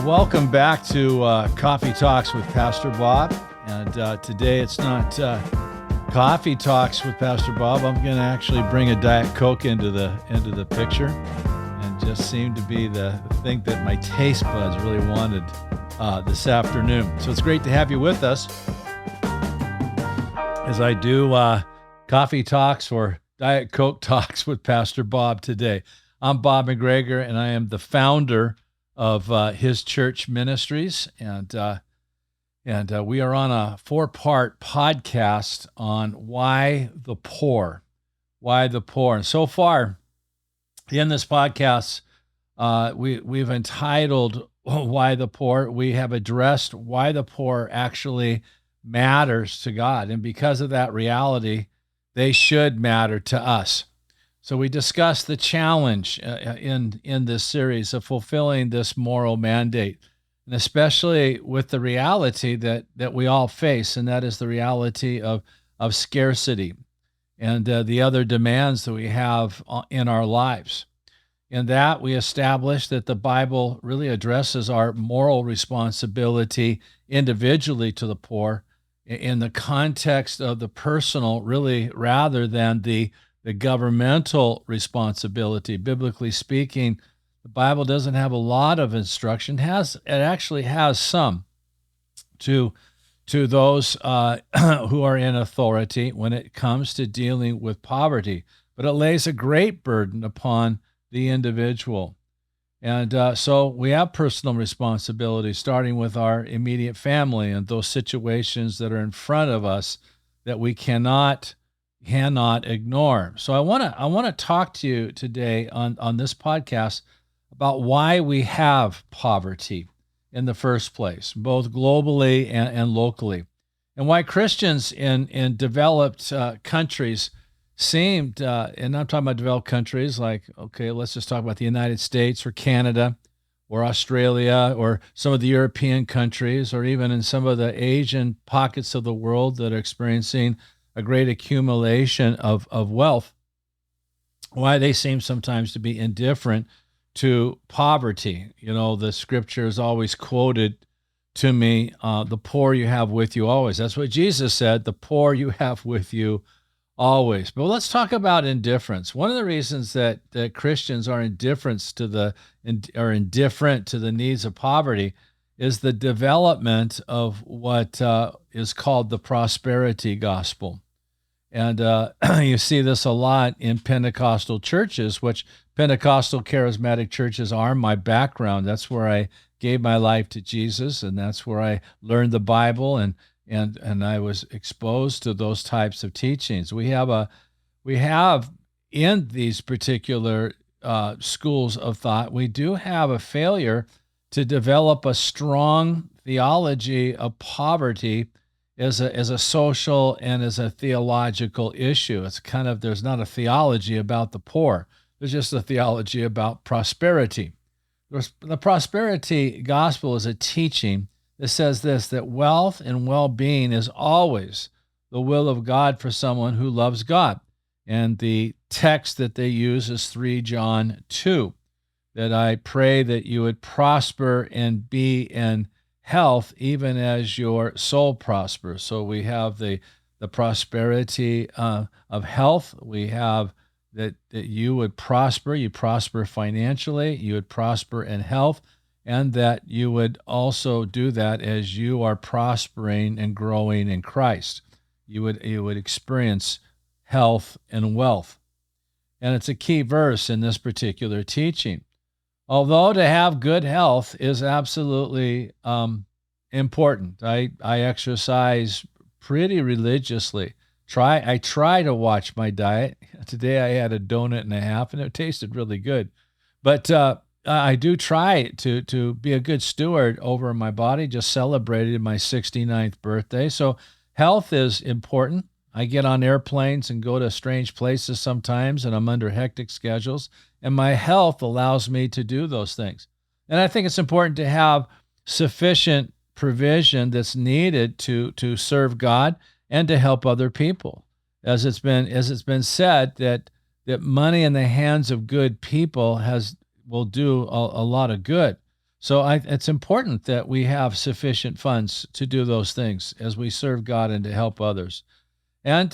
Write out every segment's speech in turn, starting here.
Welcome back to Coffee Talks with Pastor Bob. And today it's not Coffee Talks with Pastor Bob. I'm going to actually bring a Diet Coke into the picture, and just seemed to be the thing that my taste buds really wanted this afternoon. So it's great to have you with us as I do Coffee Talks or Diet Coke Talks with Pastor Bob today. I'm Bob McGregor, and I am the founder of his church ministries, and we are on a 4-part podcast on why the poor. And so far in this podcast, we've entitled "Why the Poor." We have addressed why the poor actually matters to God, and because of that reality, they should matter to us. So we discussed the challenge in this series of fulfilling this moral mandate, and especially with the reality that we all face, and that is the reality of scarcity and the other demands that we have in our lives. In that, we established that the Bible really addresses our moral responsibility individually to the poor in the context of the personal, really, rather than the governmental responsibility. Biblically speaking, the Bible doesn't have a lot of instruction. It actually has some to those who are in authority when it comes to dealing with poverty, but it lays a great burden upon the individual. And so we have personal responsibility, starting with our immediate family and those situations that are in front of us that we cannot ignore. So I want to talk to you today on this podcast about why we have poverty in the first place, both globally and locally, and why Christians in developed countries seemed, and I'm talking about developed countries like, okay, let's just talk about the United States or Canada or Australia or some of the European countries, or even in some of the Asian pockets of the world that are experiencing a great accumulation of wealth, why they seem sometimes to be indifferent to poverty. You know, the scripture is always quoted to me, the poor you have with you always. That's what Jesus said, the poor you have with you always. But let's talk about indifference. One of the reasons that Christians are indifferent to the needs of poverty is the development of what is called the prosperity gospel. And you see this a lot in Pentecostal churches, which Pentecostal charismatic churches are my background. That's where I gave my life to Jesus, and that's where I learned the Bible, and I was exposed to those types of teachings. We have in these particular schools of thought, we do have a failure to develop a strong theology of poverty as a social and as a theological issue. It's kind of, there's not a theology about the poor. There's just a theology about prosperity. The prosperity gospel is a teaching that says this, that wealth and well-being is always the will of God for someone who loves God. And the text that they use is 3 John 2, that I pray that you would prosper and be in health, even as your soul prospers. So we have the prosperity of health. We have that you would prosper. You prosper financially. You would prosper in health, and that you would also do that as you are prospering and growing in Christ. You would experience health and wealth, and it's a key verse in this particular teaching. Although to have good health is absolutely important. I exercise pretty religiously. I try to watch my diet. Today I had a donut and a half, and it tasted really good. But I do try to be a good steward over my body. Just celebrated my 69th birthday. So health is important. I get on airplanes and go to strange places sometimes, and I'm under hectic schedules, and my health allows me to do those things. And I think it's important to have sufficient provision that's needed to serve God and to help other people. As it's been said, that money in the hands of good people will do a lot of good. So it's important that we have sufficient funds to do those things as we serve God and to help others. And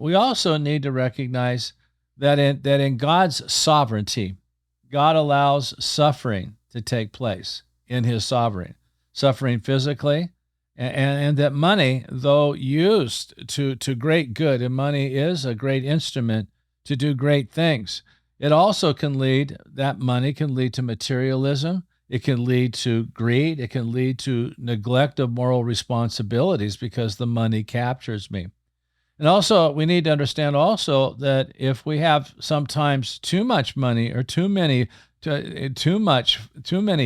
we also need to recognize that in God's sovereignty, God allows suffering to take place in His sovereign, suffering physically, and that money, though used to great good, and money is a great instrument to do great things. It also can lead that money can lead to materialism. It can lead to greed. It can lead to neglect of moral responsibilities because the money captures me. And also, we need to understand also that if we have sometimes too much money or too many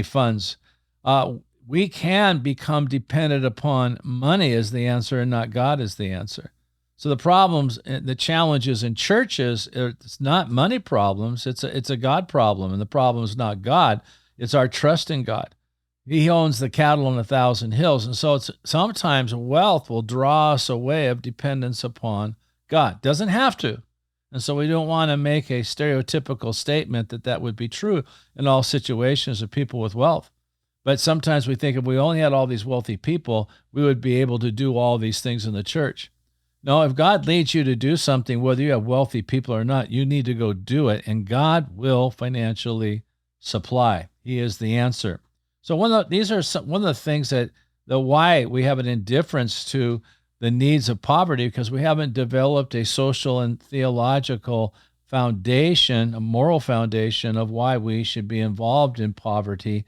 funds, uh, we can become dependent upon money as the answer and not God as the answer. So the problems, the challenges in churches, it's not money problems. It's a God problem, and the problem is not God. It's our trust in God. He owns the cattle on 1,000 hills. And so it's sometimes wealth will draw us away of dependence upon God. Doesn't have to. And so we don't want to make a stereotypical statement that that would be true in all situations of people with wealth. But sometimes we think if we only had all these wealthy people, we would be able to do all these things in the church. No, if God leads you to do something, whether you have wealthy people or not, you need to go do it, and God will financially supply. He is the answer. So one of the things that the why we have an indifference to the needs of poverty because we haven't developed a social and theological foundation, a moral foundation of why we should be involved in poverty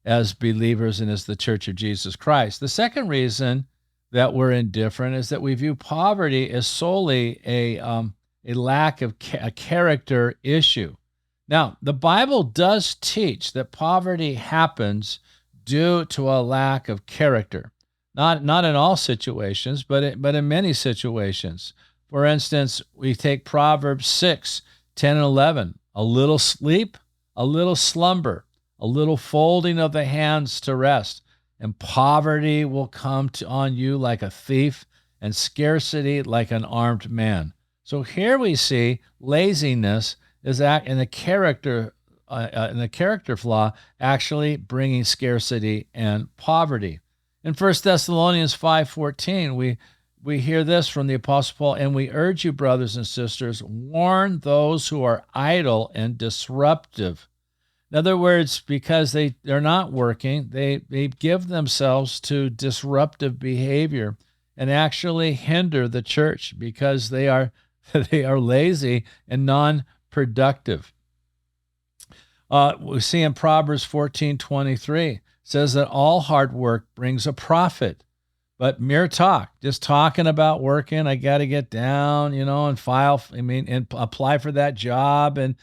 as believers and as the Church of Jesus Christ. The second reason that we're indifferent is that we view poverty as solely a lack of a character issue. Now, the Bible does teach that poverty happens due to a lack of character. Not in all situations, but in many situations. For instance, we take Proverbs 6:10 and 11. A little sleep, a little slumber, a little folding of the hands to rest, and poverty will come on you like a thief, and scarcity like an armed man. So here we see laziness is in the character flaw actually bringing scarcity and poverty. In 1 Thessalonians 5:14, we hear this from the Apostle Paul, and we urge you, brothers and sisters, warn those who are idle and disruptive. In other words, because they're not working, they give themselves to disruptive behavior and actually hinder the church because they are they are lazy and non-productive. We see in Proverbs 14:23 says that all hard work brings a profit, but mere talk, just talking about working, I got to get down, and and apply for that job, and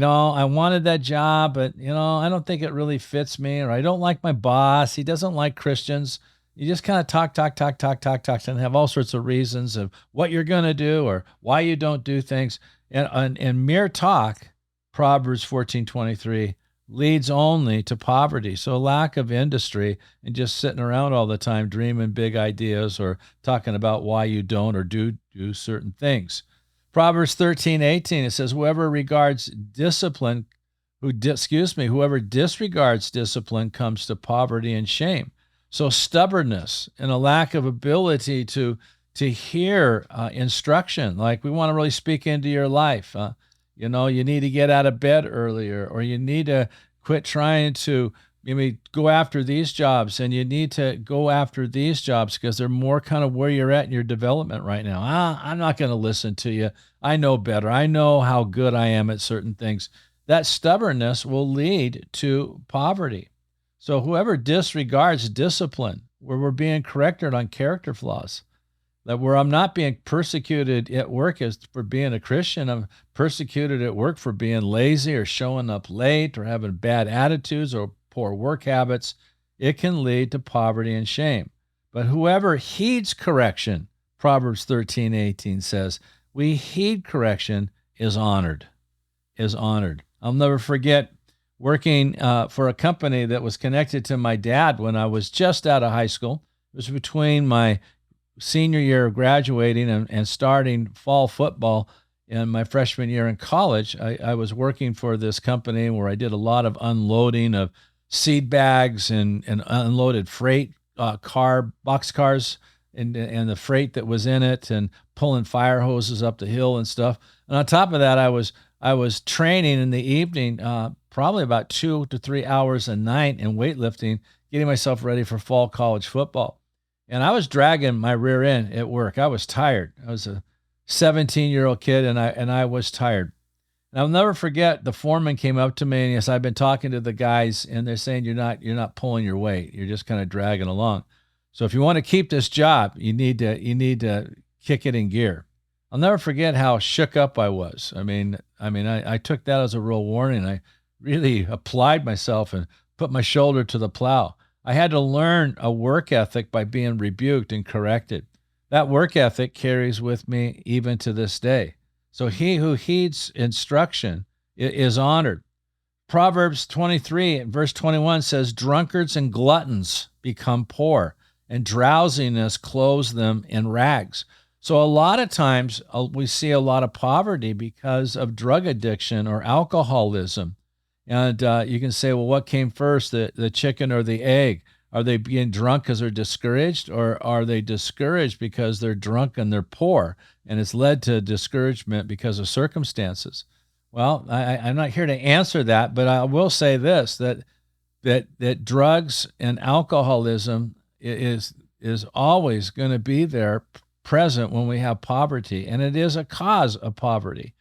I wanted that job, but I don't think it really fits me, or I don't like my boss. He doesn't like Christians. You just kind of talk, and have all sorts of reasons of what you're going to do or why you don't do things, and mere talk. Proverbs 14:23 leads only to poverty. So a lack of industry and just sitting around all the time dreaming big ideas or talking about why you don't or do certain things. Proverbs 13:18, it says, whoever disregards discipline comes to poverty and shame. So stubbornness and a lack of ability to hear instruction, like we want to really speak into your life. You need to get out of bed earlier, or you need to quit trying to maybe go after these jobs, and you need to go after these jobs because they're more kind of where you're at in your development right now. I'm not going to listen to you. I know better. I know how good I am at certain things. That stubbornness will lead to poverty. So whoever disregards discipline, where we're being corrected on character flaws, that where I'm not being persecuted at work as for being a Christian, I'm persecuted at work for being lazy or showing up late or having bad attitudes or poor work habits, it can lead to poverty and shame. But whoever heeds correction, Proverbs 13:18 says, we heed correction is honored, I'll never forget working for a company that was connected to my dad when I was just out of high school. It was between my senior year of graduating and starting fall football in my freshman year in college. I was working for this company where I did a lot of unloading of seed bags and unloaded freight boxcars and the freight that was in it, and pulling fire hoses up the hill and stuff. And on top of that, I was training in the evening, probably about 2 to 3 hours a night in weightlifting, getting myself ready for fall college football. And I was dragging my rear end at work. I was tired. I was a 17-year-old kid, and I was tired. And I'll never forget, the foreman came up to me and he said, I've been talking to the guys and they're saying you're not pulling your weight. You're just kind of dragging along. So if you want to keep this job, you need to kick it in gear. I'll never forget how shook up I was. I took that as a real warning. I really applied myself and put my shoulder to the plow. I had to learn a work ethic by being rebuked and corrected. That work ethic carries with me even to this day. So he who heeds instruction is honored. Proverbs 23 verse 21 says, drunkards and gluttons become poor, and drowsiness clothes them in rags. So a lot of times we see a lot of poverty because of drug addiction or alcoholism. And you can say, well, what came first, the chicken or the egg? Are they being drunk because they're discouraged, or are they discouraged because they're drunk and they're poor, and it's led to discouragement because of circumstances? Well, I'm not here to answer that, but I will say this, that drugs and alcoholism is always going to be there, present when we have poverty, and it is a cause of poverty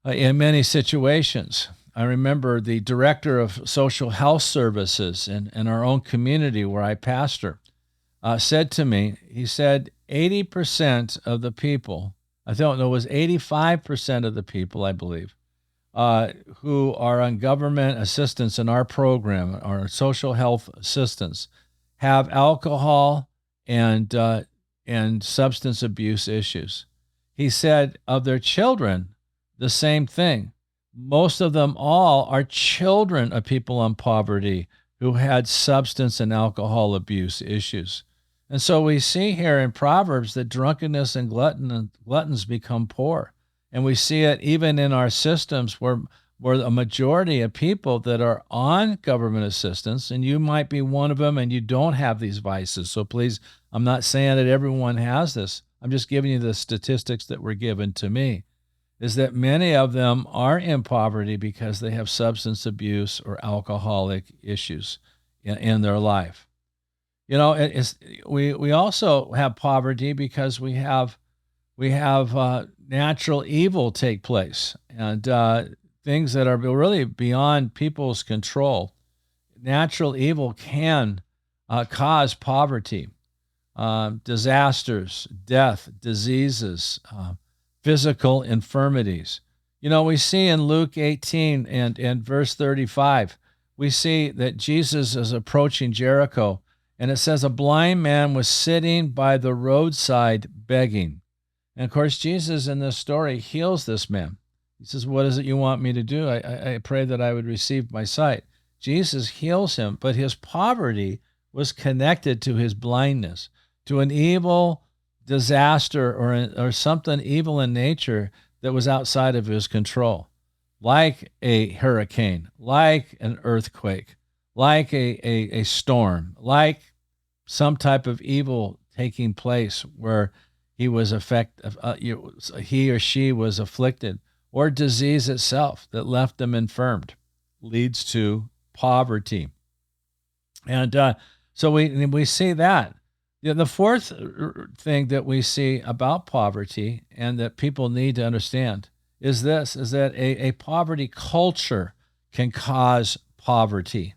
in many situations. I remember the director of social health services in our own community where I pastor said to me, he said, 80% of the people, I don't know, it was 85% of the people, I believe, who are on government assistance in our program, our social health assistance, have alcohol and substance abuse issues. He said of their children, the same thing. Most of them all are children of people in poverty who had substance and alcohol abuse issues. And so we see here in Proverbs that drunkenness and gluttons become poor. And we see it even in our systems where a majority of people that are on government assistance, and you might be one of them and you don't have these vices. So please, I'm not saying that everyone has this. I'm just giving you the statistics that were given to me, is that many of them are in poverty because they have substance abuse or alcoholic issues in their life. You know, we also have poverty because we have natural evil take place, and things that are really beyond people's control. Natural evil can cause poverty, disasters, death, diseases, physical infirmities. You know, we see in Luke 18 and verse 35, we see that Jesus is approaching Jericho, and it says a blind man was sitting by the roadside begging. And of course, Jesus in this story heals this man. He says, what is it you want me to do? I pray that I would receive my sight. Jesus heals him, but his poverty was connected to his blindness, to an evil disaster or something evil in nature that was outside of his control, like a hurricane, like an earthquake, like a storm, like some type of evil taking place where he was he or she was afflicted, or disease itself that left them infirmed, leads to poverty. And so we see that. The fourth thing that we see about poverty and that people need to understand is that a poverty culture can cause poverty.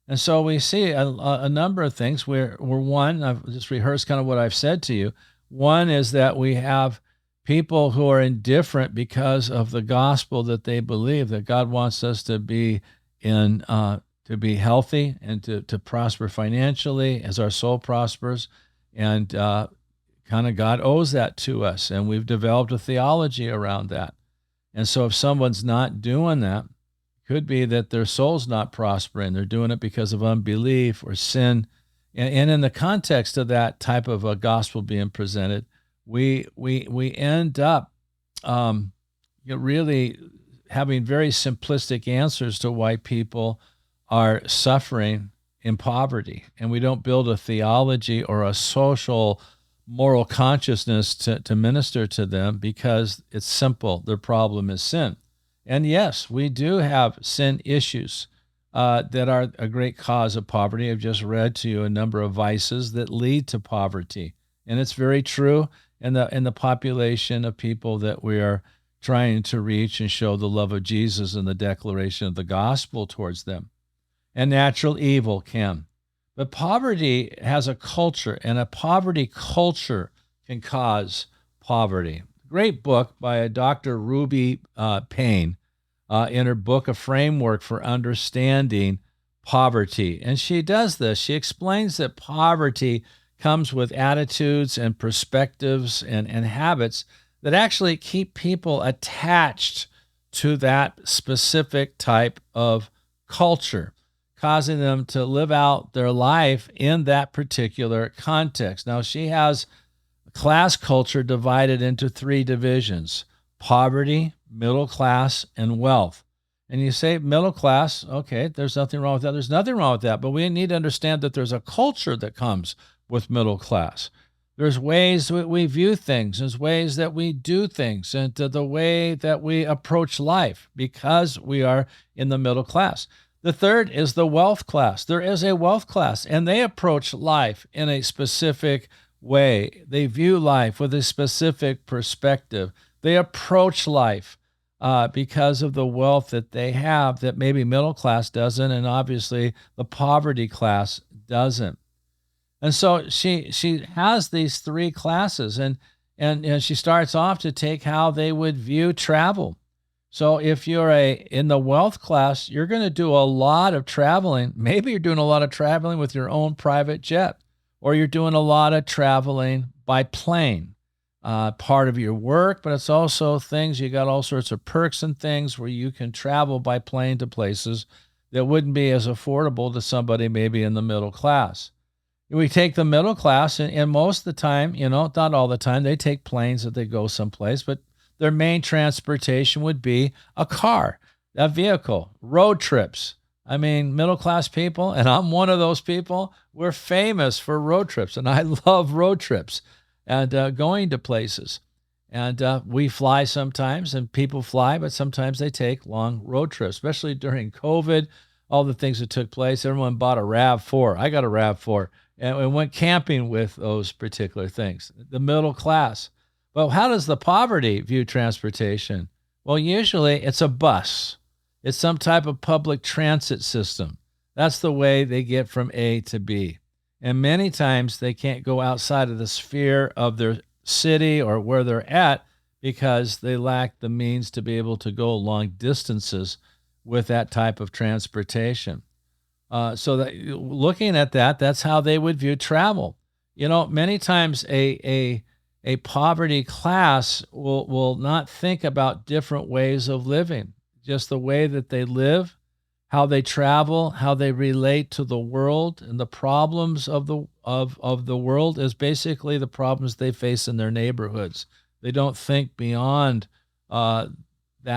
And so we see a number of things where one, I've just rehearsed kind of what I've said to you. One is that we have people who are indifferent because of the gospel that they believe, that God wants us to be to be healthy and to prosper financially as our soul prospers. And kind of God owes that to us, and we've developed a theology around that. And so if someone's not doing that, it could be that their soul's not prospering. They're doing it because of unbelief or sin. And in the context of that type of a gospel being presented, we end up really having very simplistic answers to why people are suffering in poverty, and we don't build a theology or a social moral consciousness to minister to them because it's simple. Their problem is sin. And yes, we do have sin issues that are a great cause of poverty. I've just read to you a number of vices that lead to poverty. And it's very true in the population of people that we are trying to reach and show the love of Jesus and the declaration of the gospel towards them. And natural evil can. But poverty has a culture, and a poverty culture can cause poverty. Great book by a Dr. Ruby Payne in her book, A Framework for Understanding Poverty. And she does this. She explains that poverty comes with attitudes and perspectives and habits that actually keep people attached to that specific type of culture, causing them to live out their life in that particular context. Now, she has class culture divided into three divisions: poverty, middle class, and wealth. And you say middle class, okay, there's nothing wrong with that. There's nothing wrong with that, but we need to understand that there's a culture that comes with middle class. There's ways we view things, there's ways that we do things, and the way that we approach life because we are in the middle class. The third is the wealth class. There is a wealth class, and they approach life in a specific way. They view life with a specific perspective. They approach life because of the wealth that they have that maybe middle class doesn't, and obviously the poverty class doesn't. And so she has these three classes, and she starts off to take how they would view travel. So if you're in the wealth class, you're going to do a lot of traveling. Maybe you're doing a lot of traveling with your own private jet, or you're doing a lot of traveling by plane. Part of your work, but it's also things, you got all sorts of perks and things where you can travel by plane to places that wouldn't be as affordable to somebody maybe in the middle class. We take the middle class, and most of the time, not all the time, they take planes that they go someplace, but their main transportation would be a car, a vehicle, road trips. I mean, middle class people, and I'm one of those people, we're famous for road trips, and I love road trips and going to places. And we fly sometimes, and people fly, but sometimes they take long road trips, especially during COVID, all the things that took place. Everyone bought a RAV4. I got a RAV4. And we went camping with those particular things, the middle class. But how does the poverty view transportation? Well, usually it's a bus. It's some type of public transit system. That's the way they get from A to B. And many times they can't go outside of the sphere of their city or where they're at because they lack the means to be able to go long distances with that type of transportation. So that looking at that, that's how they would view travel. Many times a poverty class will not think about different ways of living. Just the way that they live, how they travel, how they relate to the world, and the problems of the world is basically the problems they face in their neighborhoods. They don't think beyond that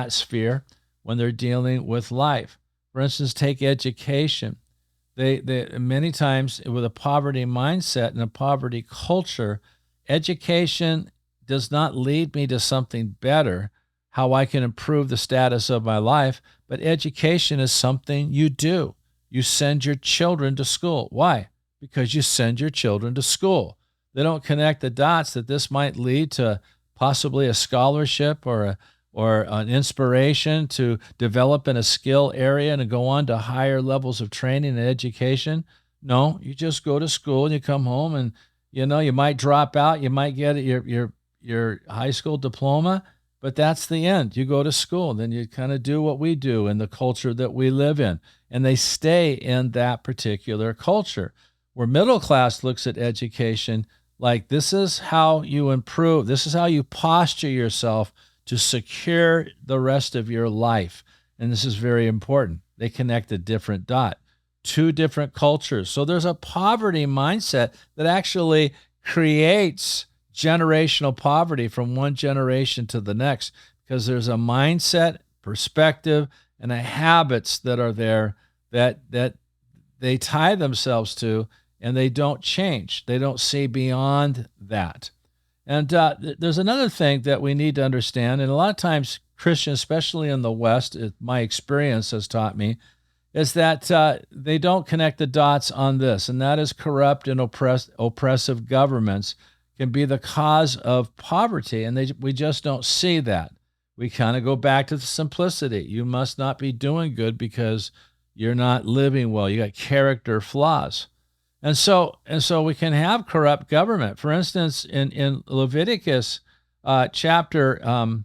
sphere when they're dealing with life. For instance, take education. They many times with a poverty mindset and a poverty culture, education does not lead me to something better, how I can improve the status of my life, but education is something you do. You send your children to school. Why? Because you send your children to school. They don't connect the dots that this might lead to possibly a scholarship or an inspiration to develop in a skill area and to go on to higher levels of training and education. No, you just go to school and you come home and, you might drop out. You might get your high school diploma, but that's the end. You go to school, then you kind of do what we do in the culture that we live in. And they stay in that particular culture. Where middle class looks at education like this is how you improve. This is how you posture yourself to secure the rest of your life. And this is very important. They connect a different dot, two different cultures. So there's a poverty mindset that actually creates generational poverty from one generation to the next because there's a mindset, perspective, and habits that are there that they tie themselves to, and they don't change. They don't see beyond that. And there's another thing that we need to understand, and a lot of times Christians, especially in the West, my experience has taught me, is that they don't connect the dots on this, and that is corrupt and oppressive governments can be the cause of poverty, and we just don't see that. We kind of go back to the simplicity. You must not be doing good because you're not living well. You got character flaws. And so we can have corrupt government. For instance, in Leviticus chapter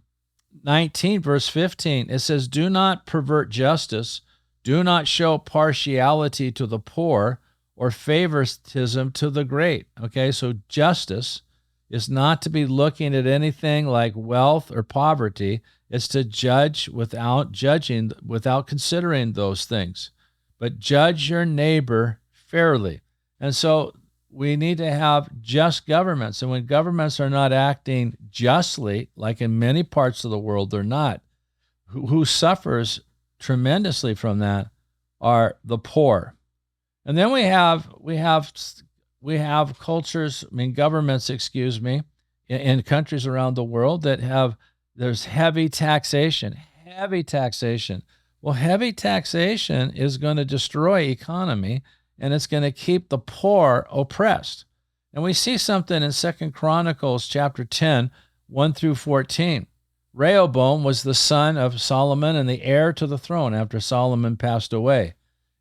19, verse 15, it says, "Do not pervert justice, do not show partiality to the poor or favoritism to the great." Okay, so justice is not to be looking at anything like wealth or poverty. It's to judge without judging, without considering those things. But judge your neighbor fairly. And so we need to have just governments. And when governments are not acting justly, like in many parts of the world they're not, who suffers tremendously from that are the poor. And then we have cultures, governments, in countries around the world there's heavy taxation. Well, heavy taxation is going to destroy economy, and it's going to keep the poor oppressed. And we see something in 2 Chronicles chapter 10, 1 through 14. Rehoboam was the son of Solomon and the heir to the throne after Solomon passed away.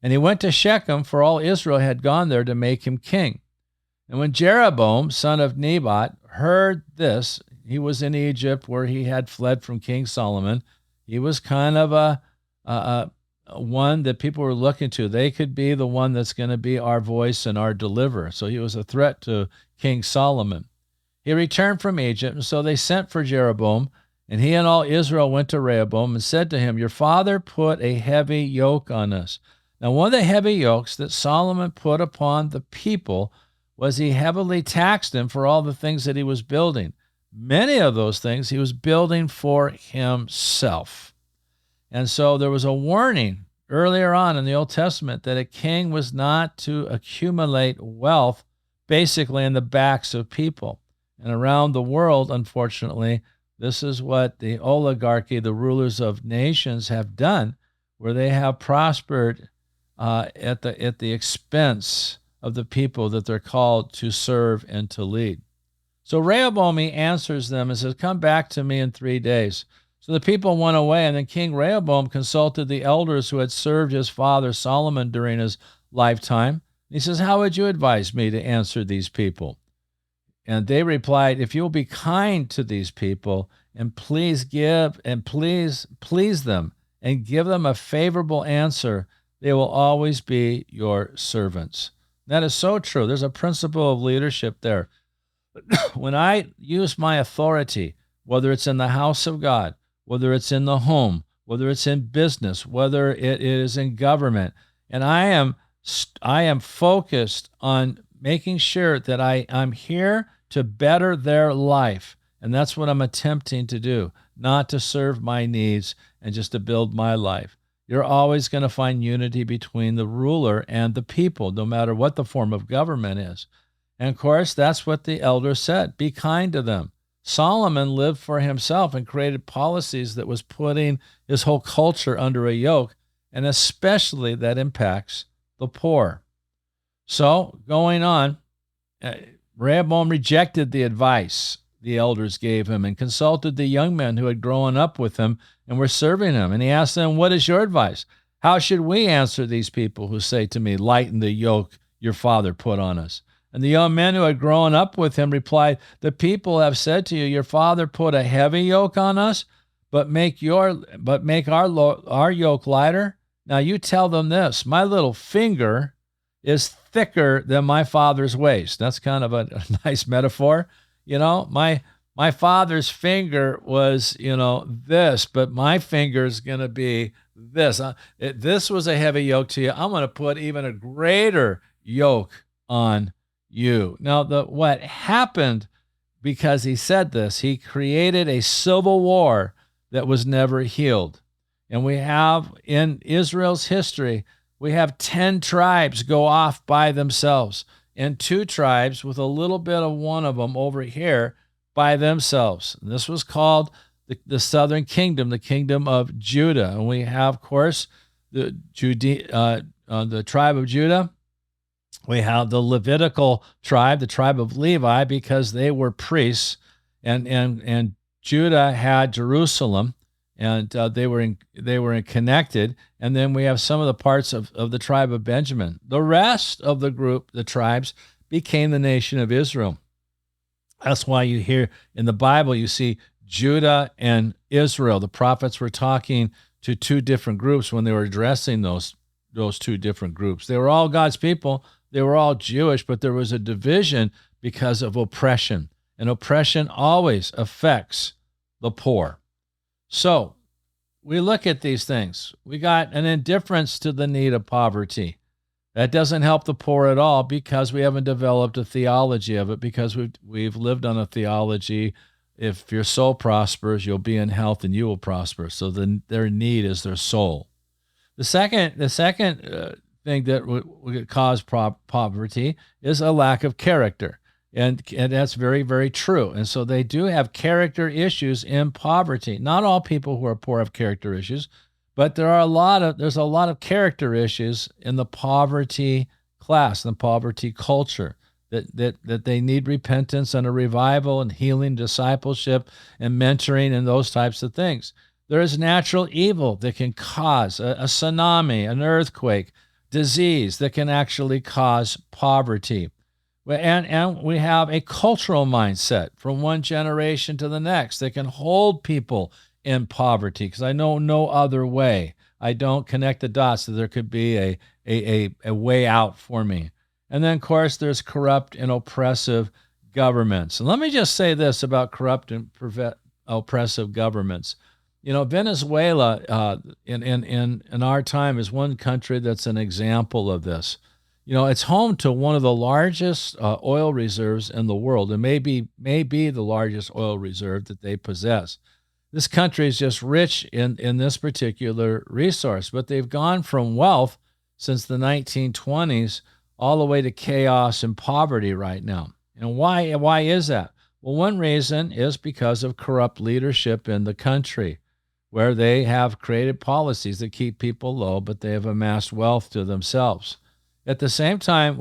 And he went to Shechem, for all Israel had gone there to make him king. And when Jeroboam, son of Nebat, heard this, he was in Egypt where he had fled from King Solomon. He was kind of a one that people were looking to. They could be the one that's going to be our voice and our deliverer. So he was a threat to King Solomon. He returned from Egypt, and so they sent for Jeroboam, and he and all Israel went to Rehoboam and said to him, "Your father put a heavy yoke on us." Now, one of the heavy yokes that Solomon put upon the people was he heavily taxed them for all the things that he was building. Many of those things he was building for himself. And so there was a warning earlier on in the Old Testament that a king was not to accumulate wealth basically in the backs of people. And around the world, unfortunately, this is what the oligarchy, the rulers of nations, have done, where they have prospered at the expense of the people that they're called to serve and to lead. So Rehoboam, he answers them and says, "Come back to me in 3 days." So the people went away, and then King Rehoboam consulted the elders who had served his father Solomon during his lifetime. He says, "How would you advise me to answer these people?" And they replied, "If you'll be kind to these people and please please them and give them a favorable answer, they will always be your servants." That is so true. There's a principle of leadership there. When I use my authority, whether it's in the house of God, whether it's in the home, whether it's in business, whether it is in government, and I am focused on making sure that I'm here to better their life. And that's what I'm attempting to do, not to serve my needs and just to build my life. You're always going to find unity between the ruler and the people, no matter what the form of government is. And of course, that's what the elders said. Be kind to them. Solomon lived for himself and created policies that was putting his whole culture under a yoke, and especially that impacts the poor. So going on, Rehoboam rejected the advice the elders gave him and consulted the young men who had grown up with him and were serving him. And he asked them, "What is your advice? How should we answer these people who say to me, 'Lighten the yoke your father put on us'?" And the young men who had grown up with him replied, "The people have said to you, 'Your father put a heavy yoke on us, but make our yoke lighter.' Now you tell them this, 'My little finger is thicker than my father's waist.'" That's kind of a nice metaphor. My father's finger was, this, but my finger is going to be this. This was a heavy yoke to you. I'm going to put even a greater yoke on you. Now, what happened because he said this, he created a civil war that was never healed. And we have in Israel's history we have 10 tribes go off by themselves, and 2 tribes with a little bit of one of them over here by themselves. And this was called the southern kingdom, the kingdom of Judah. And we have, of course, the tribe of Judah. We have the Levitical tribe, the tribe of Levi, because they were priests, and Judah had Jerusalem, and they were connected. And then we have some of the parts of the tribe of Benjamin. The rest of the group, the tribes, became the nation of Israel. That's why you hear in the Bible, you see Judah and Israel. The prophets were talking to 2 different groups when they were addressing those 2 different groups. They were all God's people. They were all Jewish, but there was a division because of oppression. And oppression always affects the poor. So we look at these things. We got an indifference to the need of poverty. That doesn't help the poor at all because we haven't developed a theology of it, because we've lived on a theology. If your soul prospers, you'll be in health and you will prosper. So their need is their soul. The second thing that would cause poverty is a lack of character. And that's very, very true. And so they do have character issues in poverty. Not all people who are poor have character issues, but there's a lot of character issues in the poverty class, the poverty culture, that they need repentance and a revival and healing, discipleship and mentoring and those types of things. There is natural evil that can cause a tsunami, an earthquake, disease that can actually cause poverty. And we have a cultural mindset from one generation to the next that can hold people in poverty, because I know no other way. I don't connect the dots that there could be a way out for me. And then, of course, there's corrupt and oppressive governments. And let me just say this about corrupt and oppressive governments. You know, Venezuela in our time is one country that's an example of this. You know, it's home to one of the largest oil reserves in the world, and may be the largest oil reserve that they possess. This country is just rich in this particular resource, but they've gone from wealth since the 1920s all the way to chaos and poverty right now. And why is that? Well, one reason is because of corrupt leadership in the country, where they have created policies that keep people low, but they have amassed wealth to themselves. At the same time,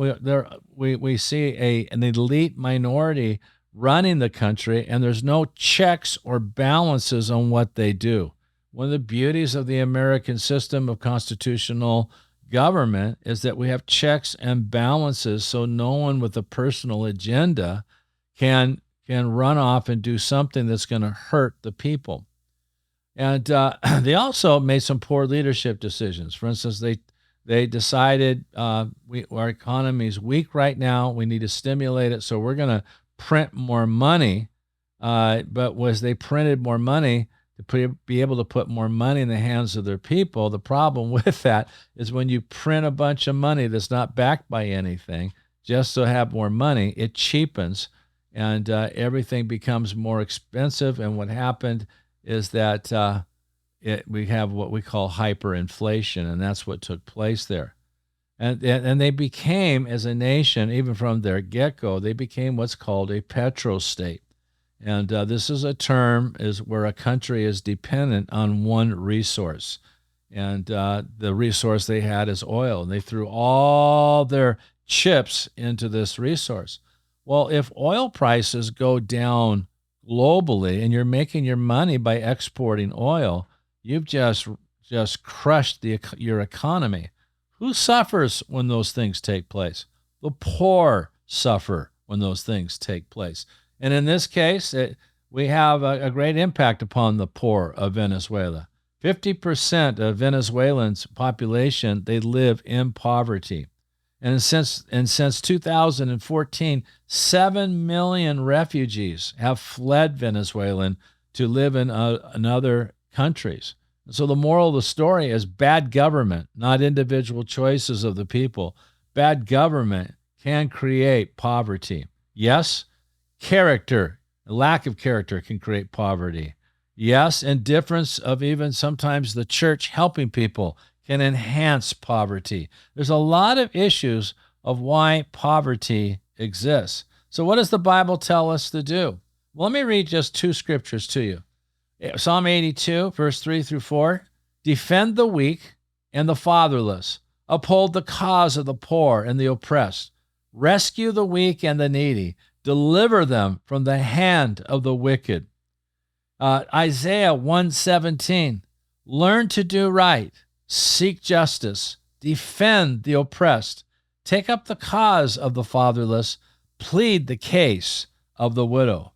we see an elite minority running the country, and there's no checks or balances on what they do. One of the beauties of the American system of constitutional government is that we have checks and balances, so no one with a personal agenda can run off and do something that's going to hurt the people. And they also made some poor leadership decisions. For instance, they decided our economy is weak right now. We need to stimulate it, so we're going to print more money. But as they printed more money to be able to put more money in the hands of their people, the problem with that is when you print a bunch of money that's not backed by anything, just to have more money, it cheapens, and everything becomes more expensive. And what happened is that we have what we call hyperinflation, and that's what took place there. And they became, as a nation, even from their get-go, they became what's called a petrostate. And this is a term is where a country is dependent on one resource. And the resource they had is oil. And they threw all their chips into this resource. Well, if oil prices go down globally and you're making your money by exporting oil, you've just crushed your economy. Who suffers when those things take place? The poor suffer when those things take place. And in this case, we have a great impact upon the poor of Venezuela. 50% of Venezuelans' population, they live in poverty. And since 2014, 7 million refugees have fled Venezuela to live in other countries. So the moral of the story is bad government, not individual choices of the people. Bad government can create poverty. Yes, character, lack of character can create poverty. Yes, indifference of even sometimes the church helping people can enhance poverty. There's a lot of issues of why poverty exists. So what does the Bible tell us to do? Well, let me read just two scriptures to you. Psalm 82, verse 3 through 4. Defend the weak and the fatherless. Uphold the cause of the poor and the oppressed. Rescue the weak and the needy. Deliver them from the hand of the wicked. Isaiah 1:17. Learn to do right. Seek justice. Defend the oppressed. Take up the cause of the fatherless. Plead the case of the widow.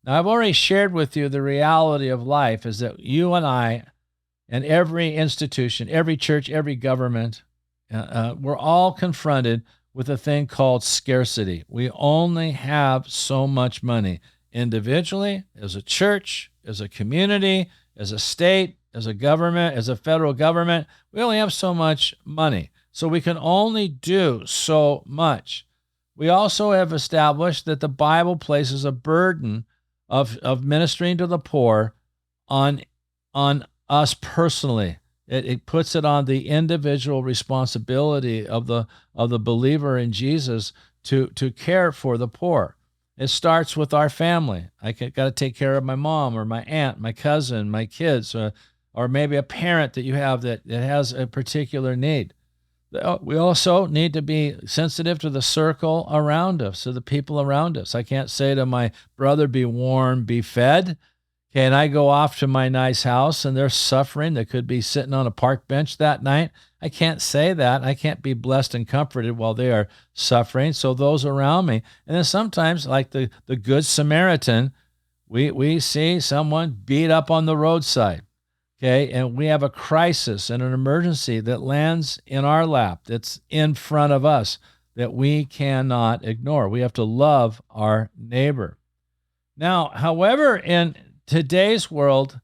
Now, I've already shared with you the reality of life is that you and I and every institution, every church, every government, we're all confronted with a thing called scarcity. We only have so much money individually, as a church, as a community, as a state, as a government, as a federal government. We only have so much money. So we can only do so much. We also have established that the Bible places a burden of ministering to the poor on us personally. It puts it on the individual responsibility of the believer in Jesus to care for the poor. It starts with our family. I got to take care of my mom or my aunt, my cousin, my kids, or maybe a parent that you have that has a particular need. We also need to be sensitive to the circle around us, to the people around us. I can't say to my brother, be warm, be fed. Okay, and I go off to my nice house and they're suffering. They could be sitting on a park bench that night. I can't say that. I can't be blessed and comforted while they are suffering. So those around me. And then sometimes, like the Good Samaritan, we see someone beat up on the roadside. Okay, and we have a crisis and an emergency that lands in our lap, that's in front of us, that we cannot ignore. We have to love our neighbor. Now, however, in today's world,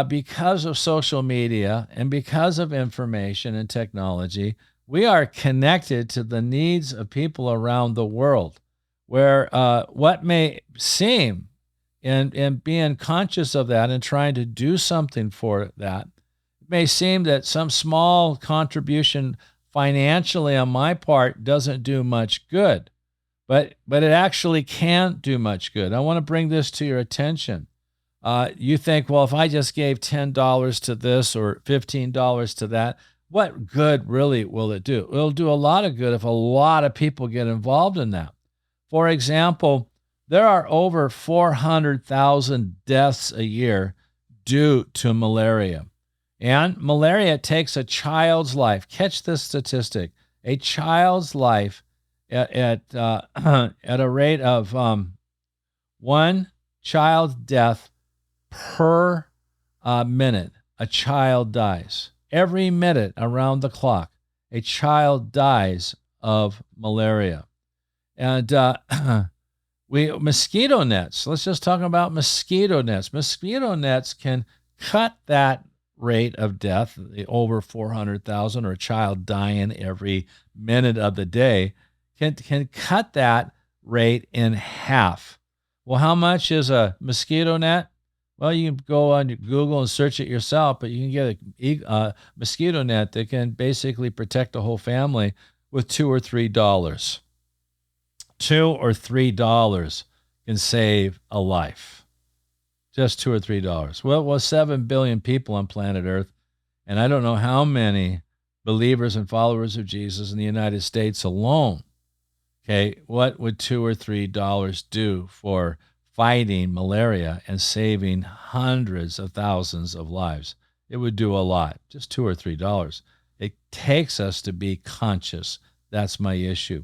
because of social media and because of information and technology, we are connected to the needs of people around the world, where what may seem, and being conscious of that and trying to do something for that, it may seem that some small contribution financially on my part doesn't do much good, but it actually can do much good. I want to bring this to your attention. You think, well, if I just gave $10 to this or $15 to that, what good really will it do? It'll do a lot of good if a lot of people get involved in that. For example, there are over 400,000 deaths a year due to malaria. And malaria takes a child's life. Catch this statistic. A child's life at a rate of one child death per minute. A child dies. Every minute around the clock, a child dies of malaria. And mosquito nets. Let's just talk about mosquito nets. Mosquito nets can cut that rate of death, over 400,000, or a child dying every minute of the day, can cut that rate in half. Well, how much is a mosquito net? Well, you can go on Google and search it yourself, but you can get a mosquito net that can basically protect a whole family with $2 or $3. $2 or $3 can save a life. Just $2 or $3. Well, 7 billion people on planet Earth, and I don't know how many believers and followers of Jesus in the United States alone. Okay, what would $2 or $3 do for fighting malaria and saving hundreds of thousands of lives? It would do a lot. Just $2 or $3. It takes us to be conscious. That's my issue.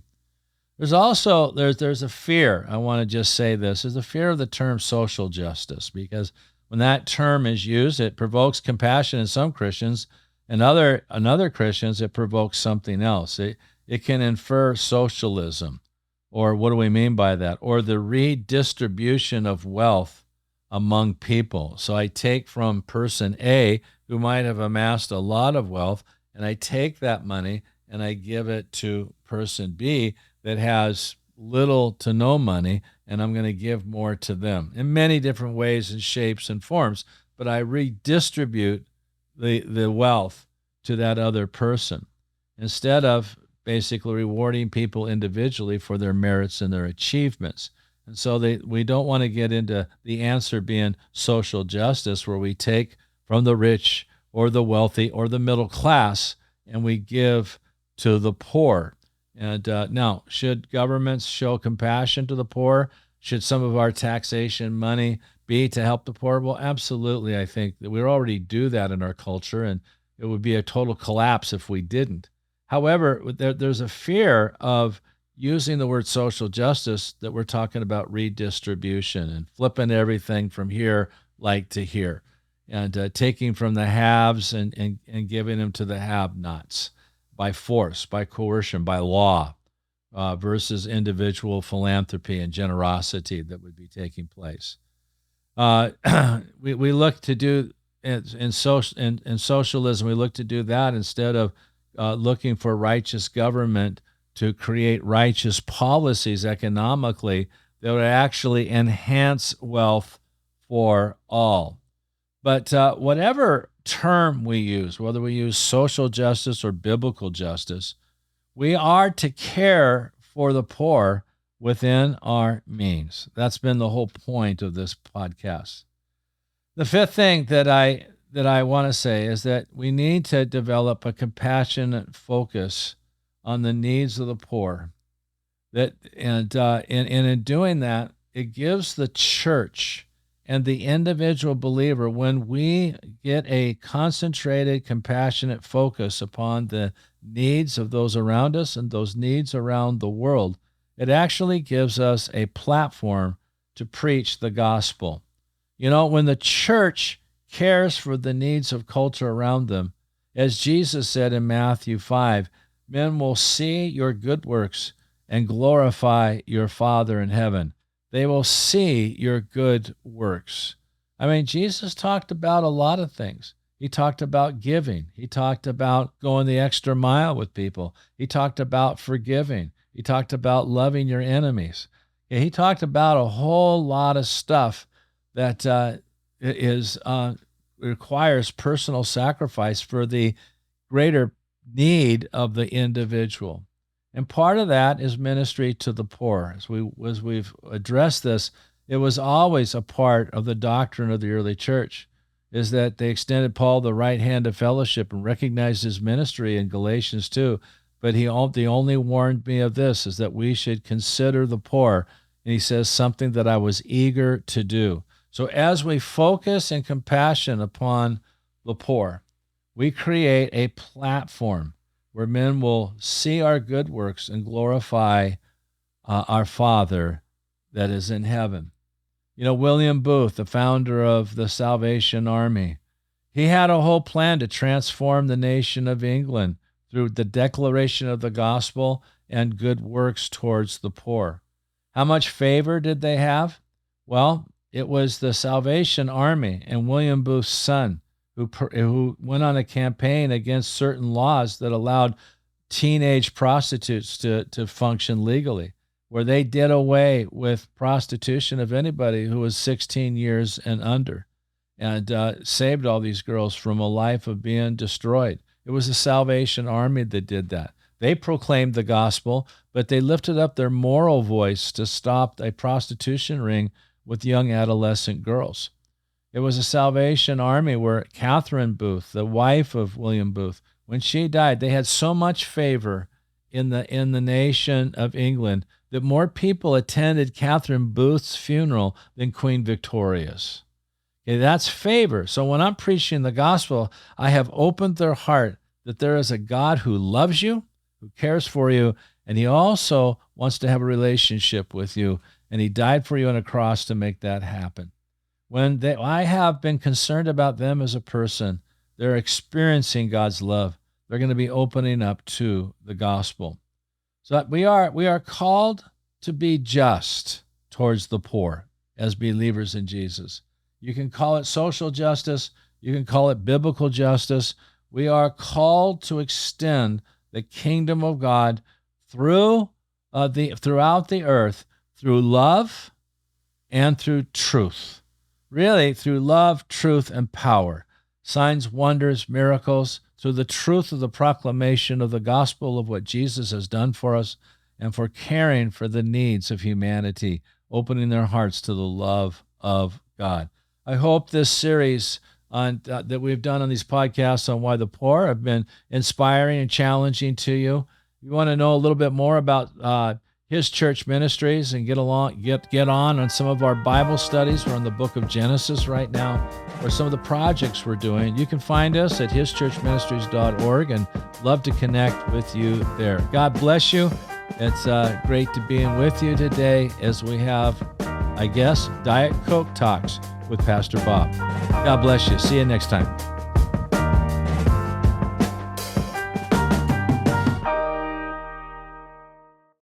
There's also there's a fear. I want to just say this. There's a fear of the term social justice, because when that term is used, it provokes compassion in some Christians, and other Christians, it provokes something else. It can infer socialism, or what do we mean by that? Or the redistribution of wealth among people. So I take from person A, who might have amassed a lot of wealth, and I take that money and I give it to person B that has little to no money, and I'm going to give more to them in many different ways and shapes and forms. But I redistribute the wealth to that other person instead of basically rewarding people individually for their merits and their achievements. And so we don't want to get into the answer being social justice, where we take from the rich or the wealthy or the middle class and we give to the poor. And now, should governments show compassion to the poor? Should some of our taxation money be to help the poor? Well, absolutely. I think that we already do that in our culture, and it would be a total collapse if we didn't. However, there's a fear of using the word social justice that we're talking about redistribution and flipping everything from here like to here, and taking from the haves and giving them to the have-nots by force, by coercion, by law, versus individual philanthropy and generosity that would be taking place. We look to do in socialism. We look to do that instead of looking for righteous government to create righteous policies economically that would actually enhance wealth for all. But whatever term we use, whether we use social justice or biblical justice, we are to care for the poor within our means. That's been the whole point of this podcast. The fifth thing that I want to say is that we need to develop a compassionate focus on the needs of the poor. And in doing that, it gives the church and the individual believer, when we get a concentrated, compassionate focus upon the needs of those around us and those needs around the world, it actually gives us a platform to preach the gospel. You know, when the church cares for the needs of culture around them, as Jesus said in Matthew 5, men will see your good works and glorify your Father in heaven. They will see your good works. I mean, Jesus talked about a lot of things. He talked about giving. He talked about going the extra mile with people. He talked about forgiving. He talked about loving your enemies. He talked about a whole lot of stuff that requires personal sacrifice for the greater need of the individual. And part of that is ministry to the poor. As we've addressed this, it was always a part of the doctrine of the early church, is that they extended Paul the right hand of fellowship and recognized his ministry in Galatians 2. But he only warned me of this, is that we should consider the poor. And he says, something that I was eager to do. So as we focus in compassion upon the poor, we create a platform where men will see our good works and glorify our Father that is in heaven. You know, William Booth, the founder of the Salvation Army, he had a whole plan to transform the nation of England through the declaration of the gospel and good works towards the poor. How much favor did they have? Well, it was the Salvation Army and William Booth's son who went on a campaign against certain laws that allowed teenage prostitutes to function legally, where they did away with prostitution of anybody who was 16 years and under, and saved all these girls from a life of being destroyed. It was the Salvation Army that did that. They proclaimed the gospel, but they lifted up their moral voice to stop a prostitution ring with young adolescent girls. It was a Salvation Army where Catherine Booth, the wife of William Booth, when she died, they had so much favor in the nation of England that more people attended Catherine Booth's funeral than Queen Victoria's. Okay, that's favor. So when I'm preaching the gospel, I have opened their heart that there is a God who loves you, who cares for you, and he also wants to have a relationship with you, and he died for you on a cross to make that happen. I have been concerned about them as a person, they're experiencing God's love. They're going to be opening up to the gospel. So we are called to be just towards the poor as believers in Jesus. You can call it social justice. You can call it biblical justice. We are called to extend the kingdom of God throughout the earth through love and through truth. Really, through love, truth, and power. Signs, wonders, miracles, to the truth of the proclamation of the gospel of what Jesus has done for us and for caring for the needs of humanity, opening their hearts to the love of God. I hope this series that we've done on these podcasts on Why the Poor have been inspiring and challenging to you. If you want to know a little bit more about His church ministries and get on some of our Bible studies. We're in the book of Genesis right now, or some of the projects we're doing. You can find us at hischurchministries.org and love to connect with you there. God bless you. It's great to be with you today as we have, I guess, Diet Coke Talks with Pastor Bob. God bless you. See you next time.